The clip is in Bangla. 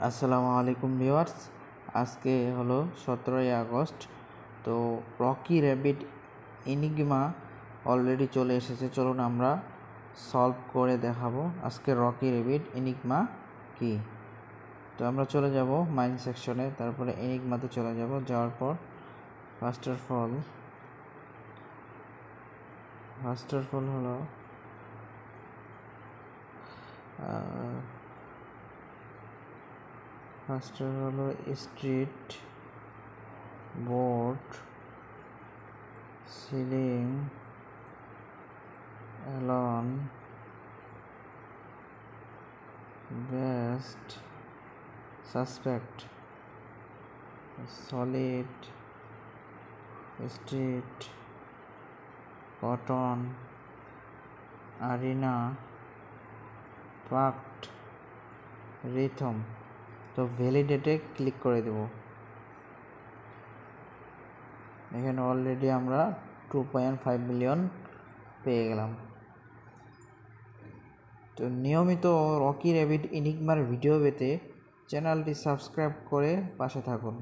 আসসালামু আলাইকুম ভিউয়ার্স। আজকে হলো 17ই আগস্ট। তো রকি র্যাবিট এনিগমা অলরেডি চলে এসেছে। চলুন আমরা সলভ করে দেখাবো আজকে রকি র্যাবিট এনিগমা কি। তো আমরা চলে যাব মাইন সেকশনে, তারপরে এনিগমাতে চলে যাব। যাওয়ার পর ফার্স্ট অফ অল হলো স্ট্রিট, বোর্ড, সিলিং, অ্যালন, best, suspect, solid, street, cotton, arena, pact, rhythm. তো ভ্যালিডেটে ক্লিক করে দেব। এখানে অলরেডি আমরা 2.5 মিলিয়ন পেয়ে গেলাম। তো নিয়মিত রকি র্যাবিট এনিগমার ভিডিও পেতে চ্যানেলটি সাবস্ক্রাইব করে পাশে থাকুন।